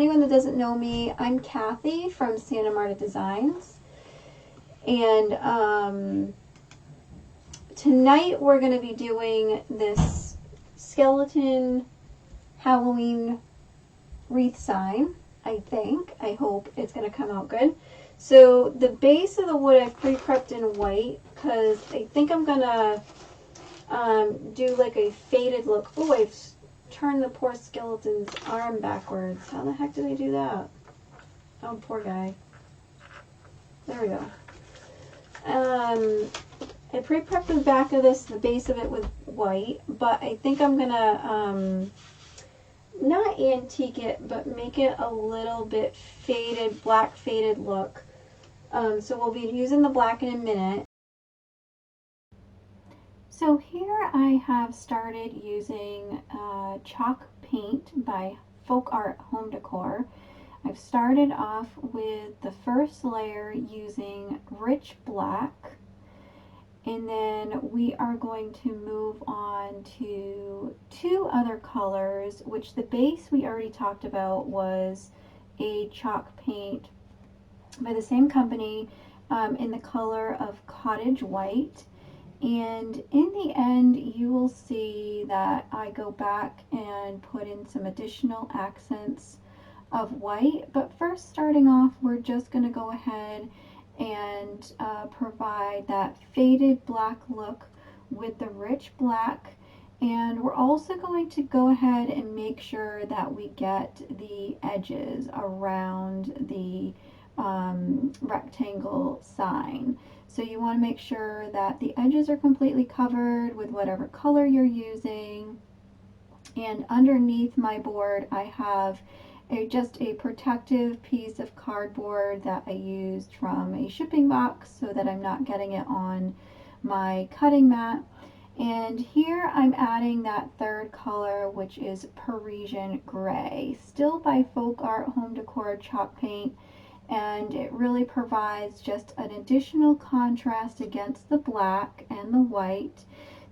anyone that doesn't know me, I'm Kathy from Santa Marta Designs. And tonight we're going to be doing this skeleton Halloween wreath sign, I think. I hope it's going to come out good. So the base of the wood I've pre-prepped in white because I think I'm going to do like a faded look. Oh, I've turned the poor skeleton's arm backwards. How the heck did I do that? Oh, poor guy. There we go. I pre-prepped the back of this, the base of it with white, but I think I'm gonna not antique it, but make it a little bit faded, black faded look. So we'll be using the black in a minute. So here I have started using chalk paint by FolkArt Home Decor. I've started off with the first layer using rich black, and then we are going to move on to two other colors, which the base we already talked about was a chalk paint by the same company in the color of Cottage White. And in the end, you will see that I go back and put in some additional accents of white. But first, starting off, we're just going to go ahead and provide that faded black look with the rich black. And we're also going to go ahead and make sure that we get the edges around the rectangle sign. So you want to make sure that the edges are completely covered with whatever color you're using. And underneath my board I have just a protective piece of cardboard that I used from a shipping box so that I'm not getting it on my cutting mat. And here I'm adding that third color, which is Parisian Gray, still by FolkArt Home Decor chalk paint. And it really provides just an additional contrast against the black and the white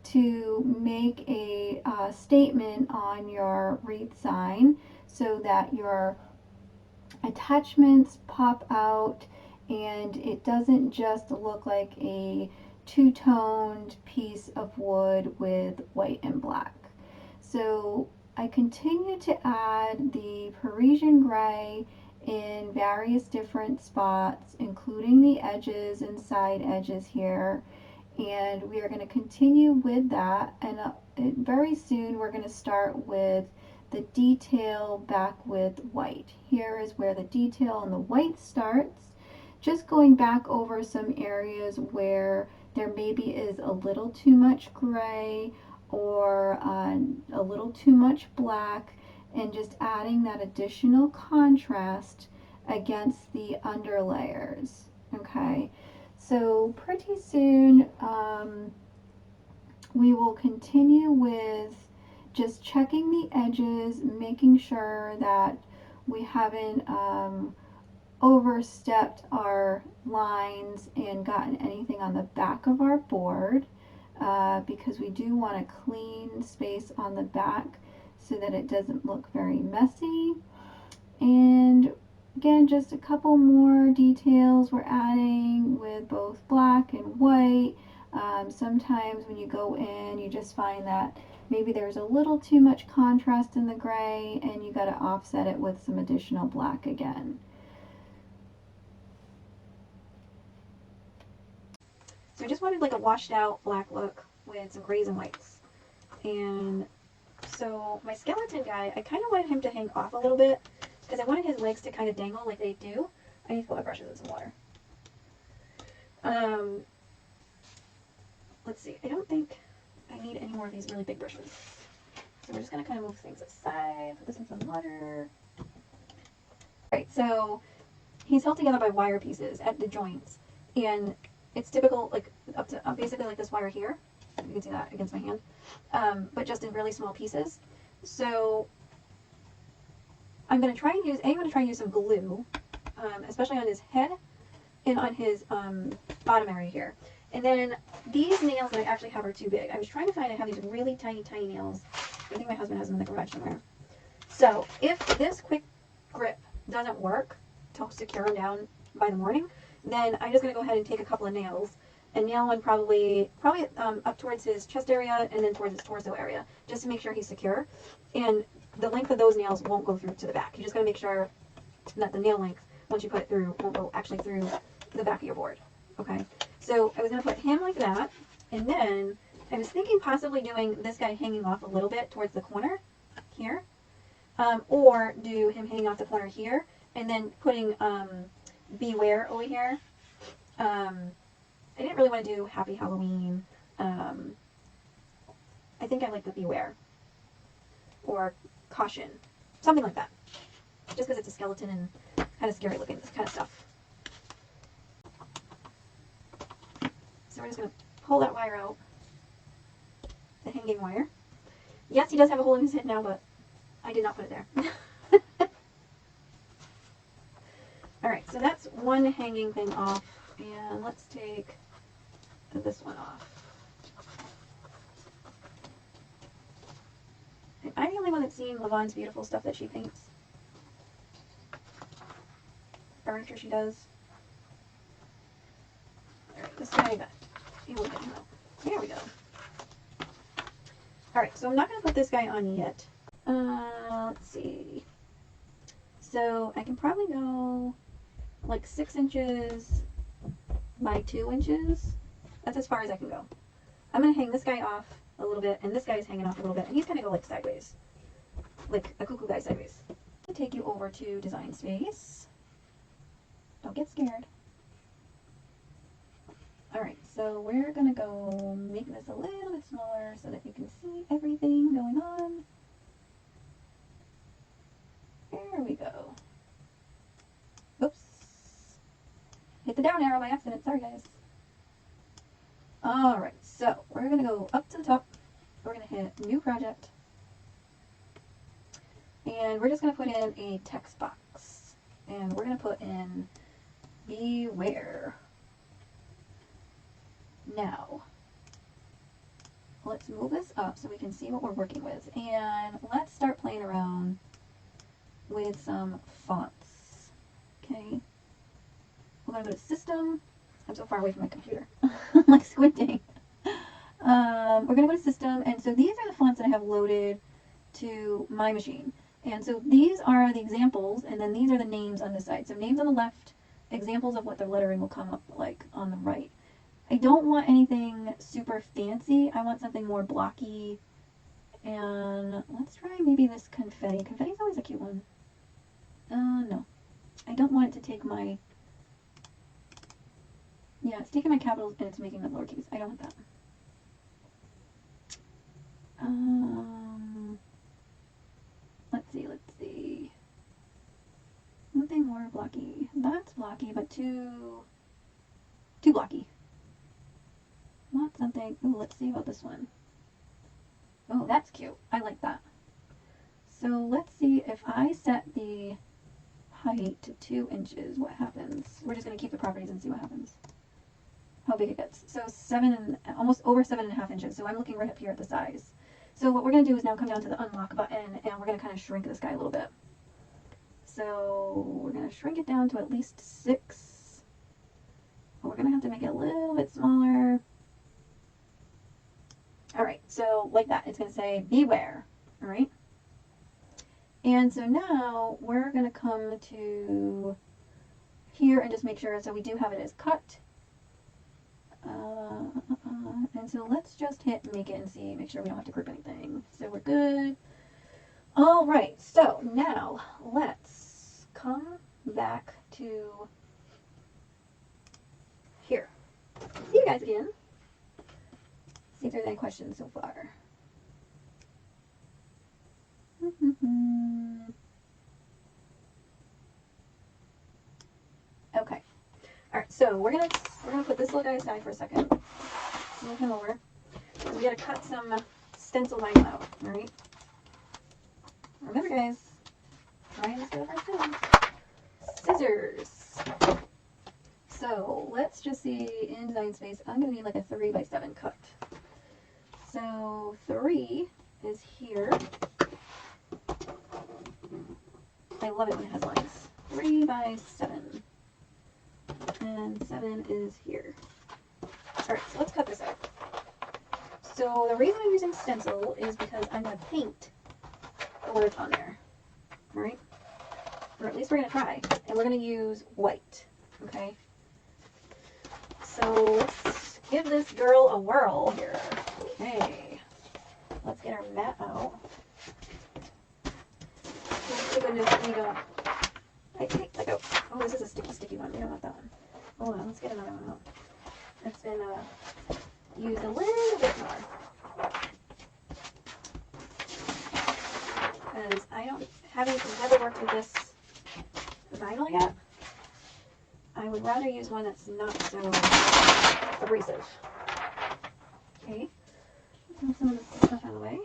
to make a statement on your wreath sign so that your attachments pop out and it doesn't just look like a two-toned piece of wood with white and black. So I continue to add the Parisian Gray in various different spots, including the edges and side edges here, and we are going to continue with that. And very soon we're going to start with the detail back with white. Here is where the detail on the white starts, just going back over some areas where there maybe is a little too much gray or a little too much black, and just adding that additional contrast against the underlayers. Okay, so pretty soon we will continue with just checking the edges, making sure that we haven't overstepped our lines and gotten anything on the back of our board, because we do want a clean space on the back so that it doesn't look very messy. And again, just a couple more details we're adding with both black and white. Sometimes when you go in, you just find that maybe there's a little too much contrast in the gray and you got to offset it with some additional black again. So I just wanted like a washed out black look with some grays and whites. And so my skeleton guy, I kind of wanted him to hang off a little bit because I wanted his legs to kind of dangle like they do. I need to put my brushes in some water. Let's see, I don't think I need any more of these really big brushes. So we're just going to kind of move things aside, put this in some water. Alright, so he's held together by wire pieces at the joints. And it's typical, like up to basically like this wire here. You can see that against my hand, but just in really small pieces. So I'm going to try and use some glue, especially on his head and on his bottom area here. And then these nails that I actually have are too big. I was trying to find, I have these really tiny, tiny nails. I think my husband has them in the garage somewhere. So if this quick grip doesn't work to secure them down by the morning, then I'm just going to go ahead and take a couple of nails and nail one probably up towards his chest area and then towards his torso area, just to make sure he's secure. And the length of those nails won't go through to the back. You just got to make sure that the nail length, once you put it through, won't go actually through the back of your board. Okay, so I was going to put him like that, and then I was thinking possibly doing this guy hanging off a little bit towards the corner here, or do him hanging off the corner here, and then putting Beware over here. I didn't really want to do Happy Halloween. I think I like the Beware or Caution, something like that, just because it's a skeleton and kind of scary looking, this kind of stuff. So we're just going to pull that wire out, the hanging wire. Yes, he does have a hole in his head now, but I did not put it there. Alright, so that's one hanging thing off, and let's take this one off. Am I the only one that's seen Lavon's beautiful stuff that she paints? Furniture she does. Alright, this guy, we'll get him out. There we go. Alright, so I'm not going to put this guy on yet. Let's see. So I can probably go like 6 inches by 2 inches. That's as far as I can go. I'm going to hang this guy off a little bit, and this guy's hanging off a little bit, and he's going to go like sideways. Like a cuckoo guy sideways. I'll take you over to Design Space. Don't get scared. Alright, so we're going to go make this a little bit smaller so that you can see everything going on. There we go. Oops. Hit the down arrow by accident. Sorry, guys. Alright, so we're going to go up to the top. We're going to hit New Project. And we're just going to put in a text box. And we're going to put in Beware. Now, let's move this up so we can see what we're working with. And let's start playing around with some fonts. Okay. We're going to go to System. I'm so far away from my computer. I'm like squinting. We're going to go to System. And so these are the fonts that I have loaded to my machine. And so these are the examples, and then these are the names on the side. So names on the left, examples of what the lettering will come up like on the right. I don't want anything super fancy. I want something more blocky. And let's try maybe this confetti. Confetti's always a cute one. No. I don't want it to take my... Yeah, it's taking my capitals and it's making them lowercase. I don't want that. Let's see. Something more blocky. That's blocky, but too blocky. Want something. Ooh, let's see about this one. Oh, that's cute. I like that. So let's see if I set the height to 2 inches, what happens? We're just going to keep the properties and see what happens. How big it gets. So almost over 7.5 inches. So I'm looking right up here at the size. So what we're going to do is now come down to the unlock button, and we're going to kind of shrink this guy a little bit. So we're going to shrink it down to at least 6. But we're going to have to make it a little bit smaller. Alright, so like that, it's going to say Beware. Alright. And so now we're going to come to here and just make sure, so we do have it as cut. And so let's just hit make it and see, make sure we don't have to group anything. So we're good. Alright, so now let's come back to here. See you guys again. See if there's any questions so far. Okay. Alright, so we're gonna put this little guy aside for a second. Move him over. So we gotta cut some stencil vinyl out, alright? Remember guys, try and get our scissors. So let's just see, in Design Space, I'm gonna need like a 3x7 cut. So 3 is here. I love it when it has lines. by 7. And 7 is here. Alright, so let's cut this out. So the reason I'm using Stencil is because I'm going to paint the words on there. Alright? Or at least we're going to try. And we're going to use white. Okay? So let's give this girl a whirl here. Okay. Let's get our mat out. Thank goodness we don't... I think, like, oh, this is a sticky one. We don't want that one. Hold on, let's get another one out. It's been used a little bit more. Because I haven't never worked with this vinyl yet. I would rather use one that's not so abrasive. Okay, let's move some of this stuff out of the way.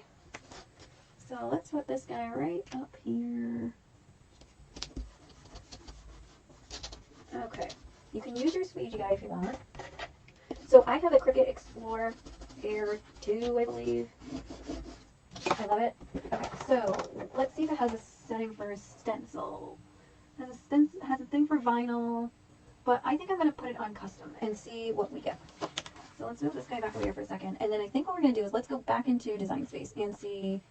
So let's put this guy right up here. Okay, you can use your squeegee guy if you want. So I have a Cricut Explore Air 2, I believe. I love it. Okay, so let's see if it has a setting for a stencil. It has a thing for vinyl, but I think I'm going to put it on custom and see what we get. So let's move this guy back over here for a second. And then I think what we're going to do is let's go back into Design Space and see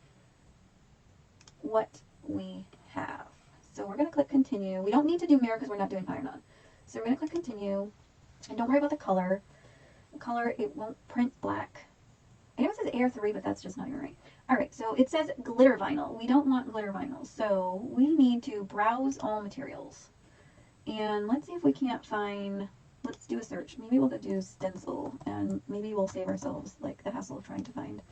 what we have. So we're going to click continue. We don't need to do mirror because we're not doing iron on. So we're going to click continue. And don't worry about the color. The color, it won't print black. I know it says Air 3, but that's just not even right. Alright, so it says glitter vinyl. We don't want glitter vinyl. So we need to browse all materials. And let's see if we can't find, let's do a search. Maybe we'll do stencil and maybe we'll save ourselves like the hassle of trying to find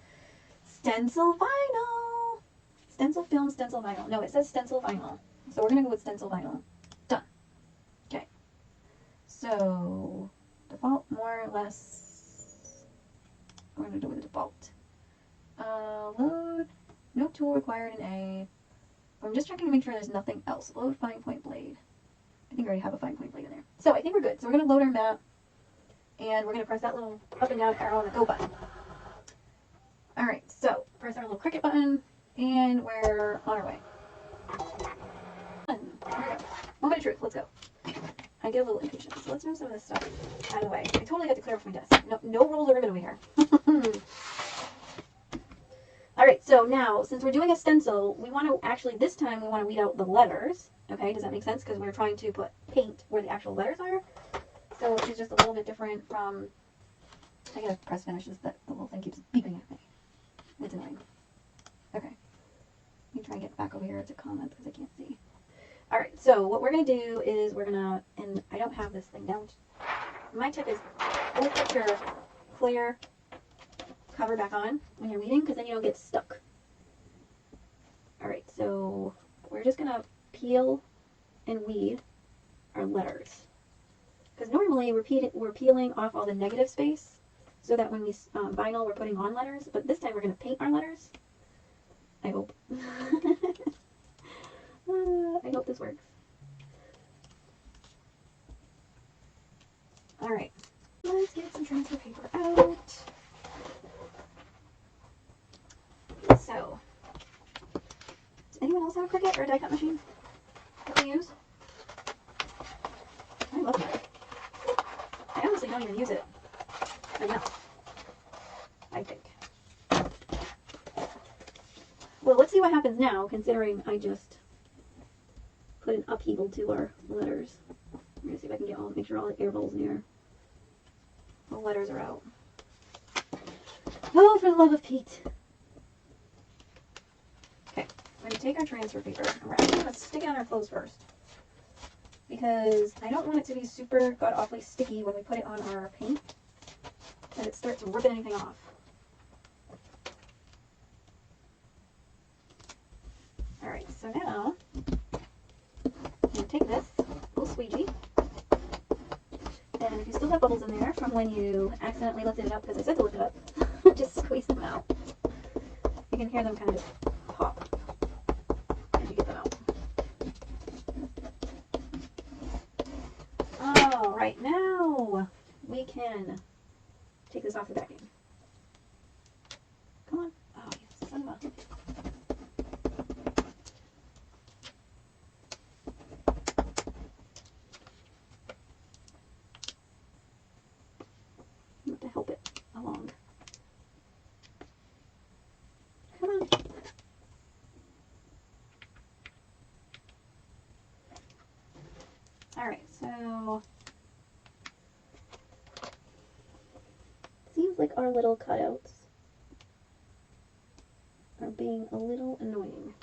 stencil vinyl. Stencil film, stencil vinyl. No, it says stencil vinyl. So we're going to go with stencil vinyl. Done. Okay. So default, more or less, we're going to do with the default. Load, no tool required in A. I'm just checking to make sure there's nothing else. Load fine point blade. I think I already have a fine point blade in there. So I think we're good. So we're going to load our map, and we're going to press that little up and down arrow on the go button. Alright, so press our little Cricut button, and we're on our way. There we go. Moment of truth. Let's go. I get a little impatient. So let's move some of this stuff out of the way. I totally got to clear off my desk. No rolls of ribbon over here. Alright, so now, since we're doing a stencil, we want to actually, this time, we want to weed out the letters. Okay, does that make sense? Because we're trying to put paint where the actual letters are. So it's just a little bit different from, I gotta press finish, the little thing keeps beeping at me. It's annoying. Okay. Let me try and get back over here to comment because I can't see. Alright, so what we're going to do is we're going to, and I don't have this thing down. My tip is always put your clear cover back on when you're weeding because then you don't get stuck. Alright, so we're just going to peel and weed our letters. Because normally we're peeling off all the negative space so that when we vinyl we're putting on letters, but this time we're going to paint our letters. I hope. I hope this works. Alright, let's get some transfer paper out. So, does anyone else have a Cricut or a die cut machine that they use? I love that. I honestly don't even use it enough, I think. Well, let's see what happens now, considering I just put an upheaval to our letters. I'm going to see if I can make sure all the air bubbles in the air. The letters are out. Oh, for the love of Pete. Okay, we're going to take our transfer paper, and we're actually going to stick it on our clothes first. Because I don't want it to be super god-awfully sticky when we put it on our paint, that it starts ripping anything off. Alright, so now, I'm going to take this little squeegee, and if you still have bubbles in there from when you accidentally lifted it up, because I said to lift it up, just squeeze them out. You can hear them kind of pop as you get them out. Alright, now we can take this off the backing. Come on. Oh, you son of a... Alright, so seems like our little cutouts are being a little annoying.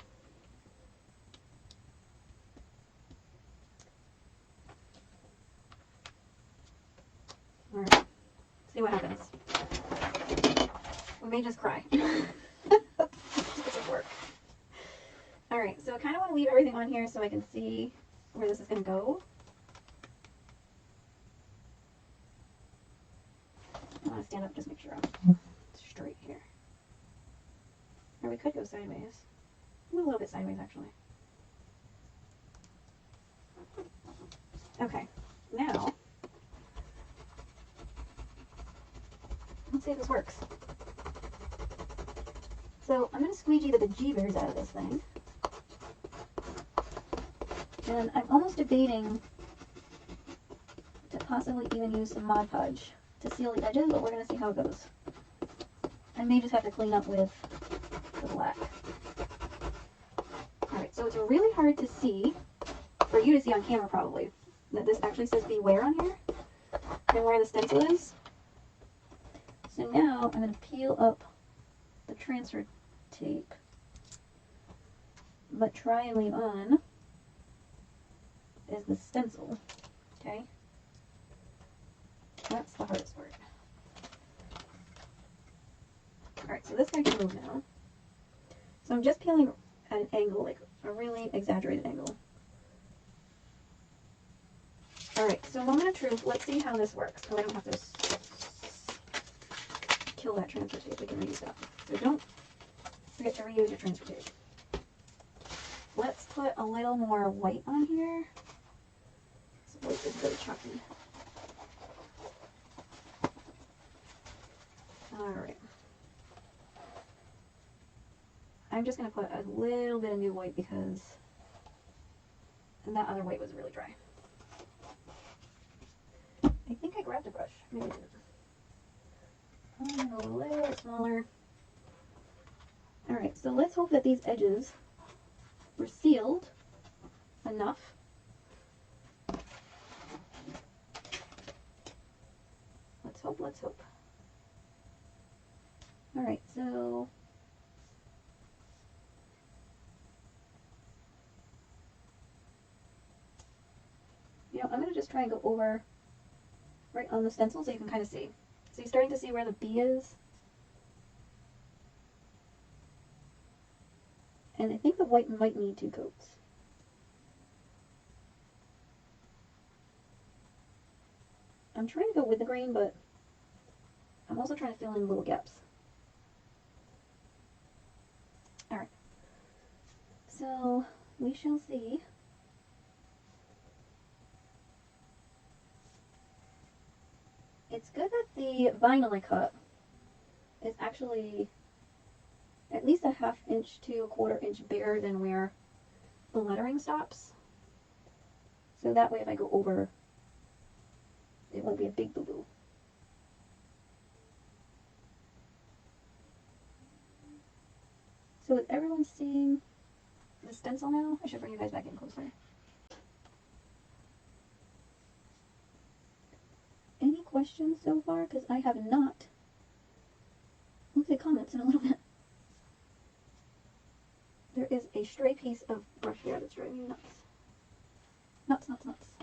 Alright, see what happens. We may just cry. It doesn't work. Alright, so I kind of want to leave everything on here so I can see where this is going to go. I want to stand up, just make sure I'm straight here. Or we could go sideways. A little bit sideways, actually. Okay, now, let's see if this works. So I'm going to squeegee the bejeebers out of this thing. And I'm almost debating to possibly even use some Mod Podge to seal the edges, but we're going to see how it goes. I may just have to clean up with the black. Alright, so it's really hard to see, for you to see on camera probably, that this actually says beware on here, and where the stencil is. So now I'm going to peel up the transfer tape, but try and leave on is the stencil, okay? That's the hardest part. Alright, so this guy can move now. So I'm just peeling at an angle, like a really exaggerated angle. Alright, so moment of truth, let's see how this works, so I don't have to kill that transfer tape. We can reuse that. So don't forget to reuse your transfer tape. Let's put a little more white on here. This white is really chalky. Alright. I'm just going to put a little bit of new white because that other white was really dry. I think I grabbed a brush. Maybe I didn't. I'm going to go a little bit smaller. Alright, so let's hope that these edges were sealed enough. Let's hope, let's hope. Alright, so I'm going to just try and go over right on the stencil so you can kind of see. So you're starting to see where the B is. And I think the white might need 2 coats. I'm trying to go with the green, but I'm also trying to fill in little gaps. Alright. So we shall see. It's good that the vinyl I cut is actually at least a 1/2 inch to 1/4 inch bigger than where the lettering stops. So that way if I go over, it won't be a big boo-boo. So is everyone seeing the stencil now? I should bring you guys back in closer. Any questions so far? Because I have not looked at comments in a little bit. There is a stray piece of brush hair that's driving me nuts. Nuts, nuts, nuts.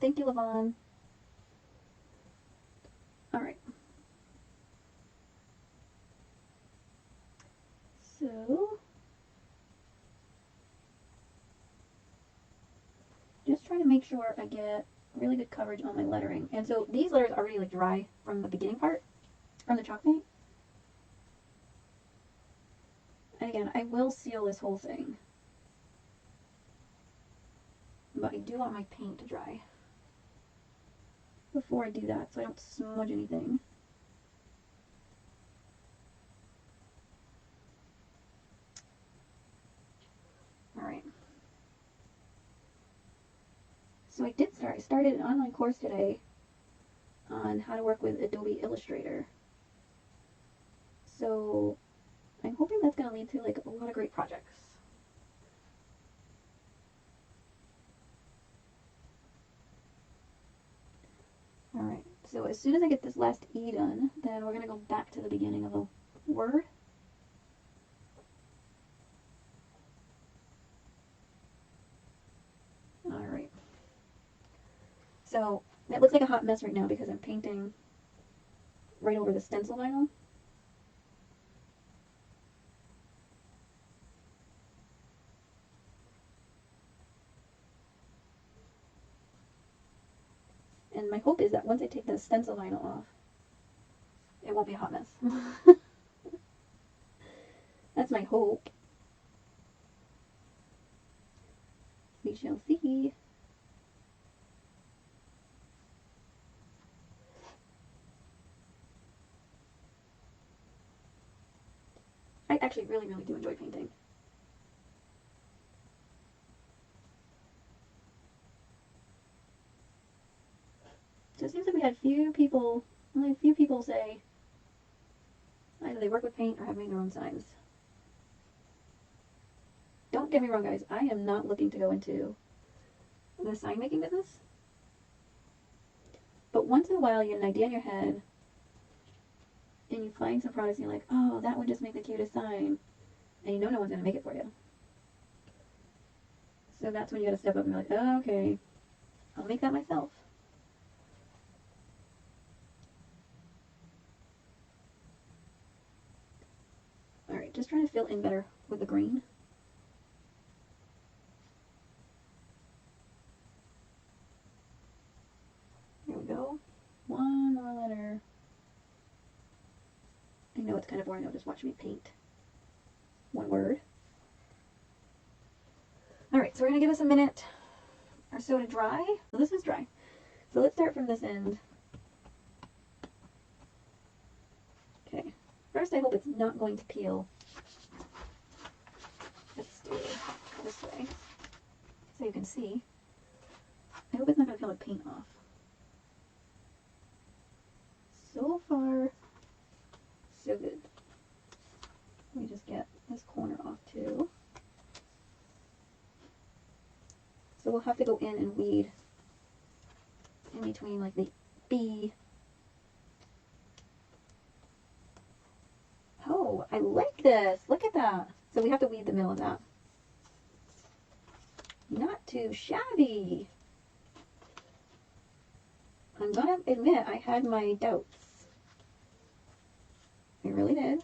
Thank you, Lavon. Alright. So, just trying to make sure I get really good coverage on my lettering. And so these letters are already like dry from the beginning part, from the chalk paint. And again, I will seal this whole thing. But I do want my paint to dry before I do that so I don't smudge anything. Alright. So I started an online course today on how to work with Adobe Illustrator. So I'm hoping that's going to lead to like a lot of great projects. So as soon as I get this last E done, then we're going to go back to the beginning of the word. Alright. So it looks like a hot mess right now because I'm painting right over the stencil vinyl. And my hope is that once I take the stencil vinyl off, it won't be a hot mess. That's my hope. We shall see. I actually really do enjoy painting. So it seems like we had only a few people say either they work with paint or have made their own signs. Don't get me wrong, guys. I am not looking to go into the sign making business. But once in a while you get an idea in your head and you find some products and you're like, oh, that would just make the cutest sign. And you know no one's going to make it for you. So that's when you got to step up and be like, oh, okay, I'll make that myself. Alright, just trying to fill in better with the green. There we go. One more letter. I know it's kind of boring, now just watch me paint one word. Alright, so we're going to give this a minute or so to dry. So this is dry. So let's start from this end. Okay. First, I hope it's not going to peel. Let's do it this way so you can see. I hope it's not going to peel the paint off. So far, so good. Let me just get this corner off too. So we'll have to go in and weed in between like the B. Oh, I like this. Look at that. So we have to weed the middle of that. Not too shabby. I'm gonna admit I had my doubts. I really did.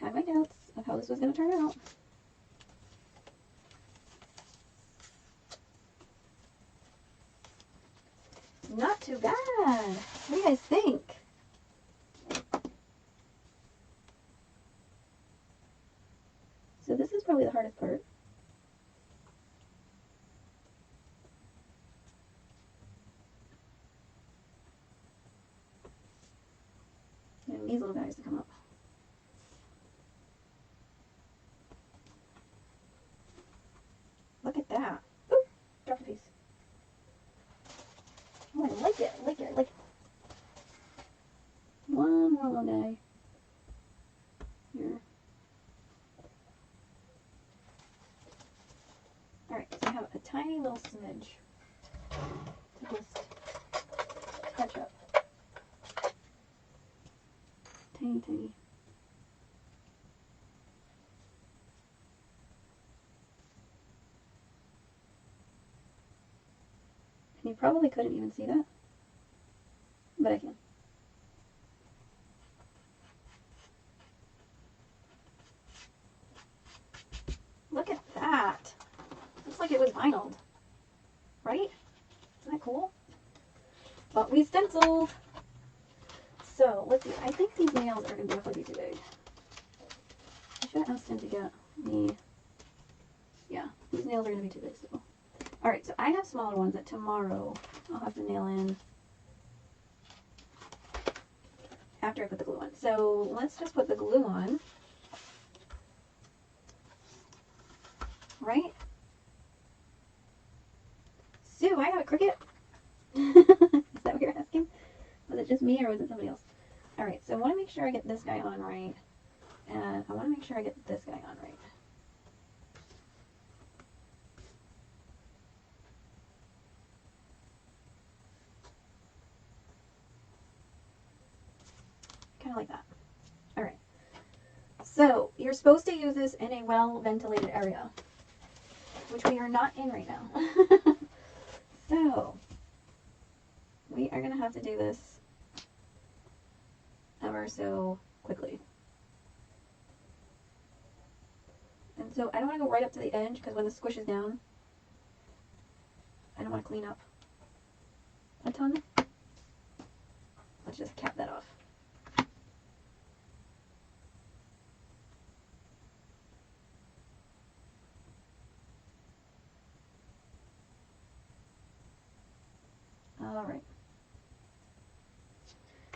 Had my doubts of how this was gonna turn out. Not too bad. What do you guys think? So this is probably the hardest part. And these little guys to come up. Look at that. Ooh, drop a piece. Oh, I like it. I like it. I like it. One more little guy. Here. Alright, so I have a tiny little smidge to just touch up. Tiny, tiny. And you probably couldn't even see that, but I can. Look at that. Looks like it was vinyled, right? Isn't that cool? But we stenciled. So let's see. I think these nails are going to definitely be too big. I should ask him to get me. Yeah, these nails are going to be too big still. Alright, so I have smaller ones that tomorrow I'll have to nail in after I put the glue on. So let's just put the glue on. Right? Sue, I have a Cricut. Is that what you're asking? Was it just me or was it somebody else? Alright, so I want to make sure I get this guy on right. And I want to make sure I get this guy on right. of like that. All right. So you're supposed to use this in a well-ventilated area, which we are not in right now. So we are going to have to do this ever so quickly. And so I don't want to go right up to the edge because when the squish is down, I don't want to clean up a ton. Let's just cap that off.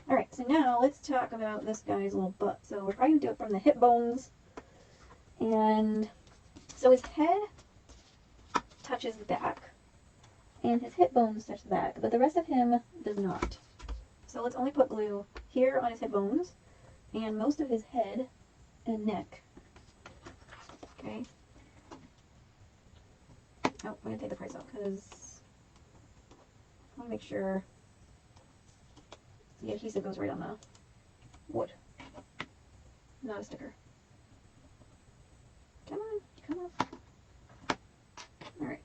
Alright, so now let's talk about this guy's little butt. So we're probably going to do it from the hip bones. And so his head touches the back. And his hip bones touch the back. But the rest of him does not. So let's only put glue here on his hip bones. And most of his head and neck. Okay. Oh, I'm going to take the price out because I want to make sure the adhesive goes right on the wood, not a sticker. Come on, come on. Alright.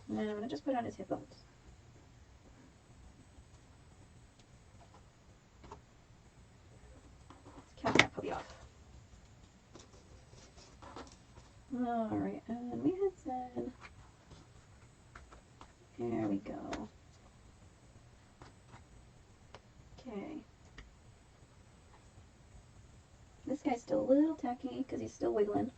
And I'm going to just put on his hip bones. Let's cap that puppy off. Alright, and we had said, there we go. Okay. This guy's still a little tacky because he's still wiggling.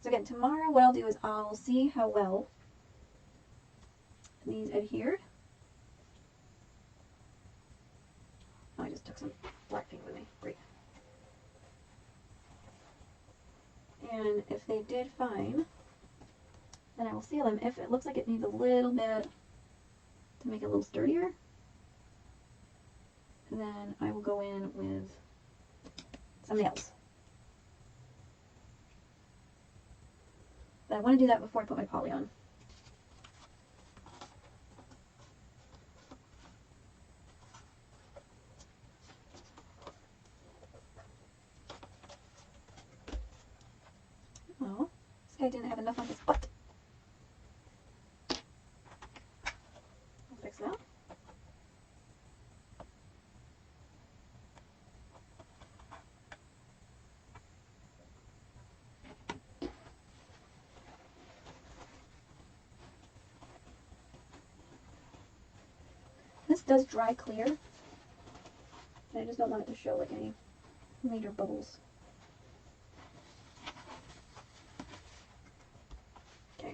So again, tomorrow what I'll do is I'll see how well these adhered. Oh, I just took some black paint with me. Great. And if they did fine, then I will seal them. If it looks like it needs a little bit to make it a little sturdier, then I will go in with some nails. But I want to do that before I put my poly on. Oh, this guy didn't have enough on his butt. I'll fix that. This does dry clear, and I just don't want it to show like any major bubbles. Okay.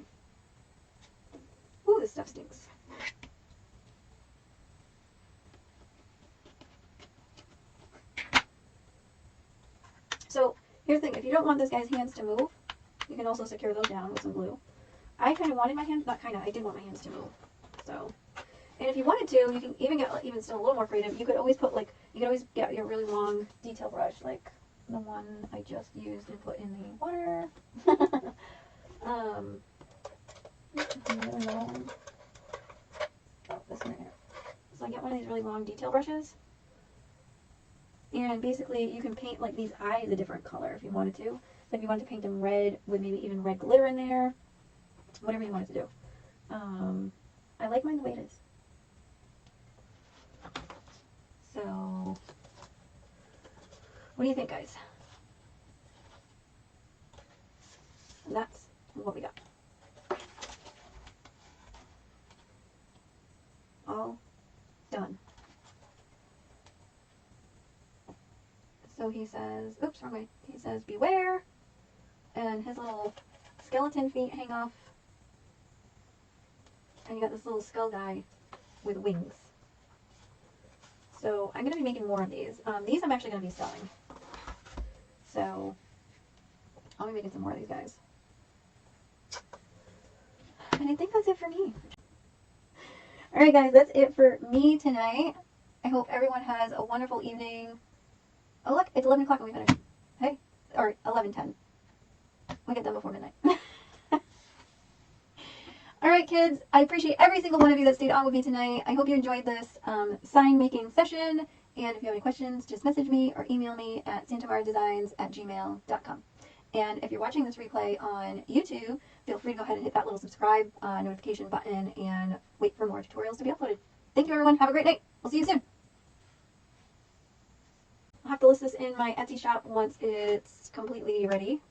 Ooh, this stuff stinks. So here's the thing, if you don't want this guy's hands to move, you can also secure those down with some glue. I kind of wanted my hands, not kind of, I did want my hands to move. So, and if you wanted to, you can even get even still a little more creative. You could always put like, you could always get your really long detail brush, like the one I just used and put in the water. Really long. Oh, this one here. So I get one of these really long detail brushes. And basically you can paint like these eyes a different color if you wanted to. So if you wanted to paint them red with maybe even red glitter in there, whatever you wanted to do. I like mine the way it is. So, what do you think, guys? And that's what we got. All done. So he says, oops, wrong way. He says, beware. And his little skeleton feet hang off. And you got this little skull guy with wings. So I'm going to be making more of these. These I'm actually going to be selling. So I'll be making some more of these guys. And I think that's it for me. Alright guys, that's it for me tonight. I hope everyone has a wonderful evening. Oh look, it's 11 o'clock and we finished. Hey, or 11:10. we get done before midnight. Alright kids, I appreciate every single one of you that stayed on with me tonight. I hope you enjoyed this sign making session. And if you have any questions, just message me or email me at santamaradesigns@gmail.com. And if you're watching this replay on YouTube, feel free to go ahead and hit that little subscribe notification button and wait for more tutorials to be uploaded. Thank you everyone. Have a great night. We'll see you soon. I'll have to list this in my Etsy shop once it's completely ready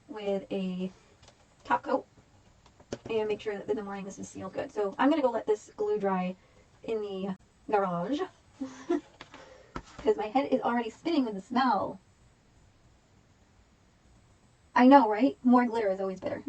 with a top coat. And make sure that in the morning this is sealed good. So I'm going to go let this glue dry in the garage. Because my head is already spinning with the smell. I know, right? More glitter is always better.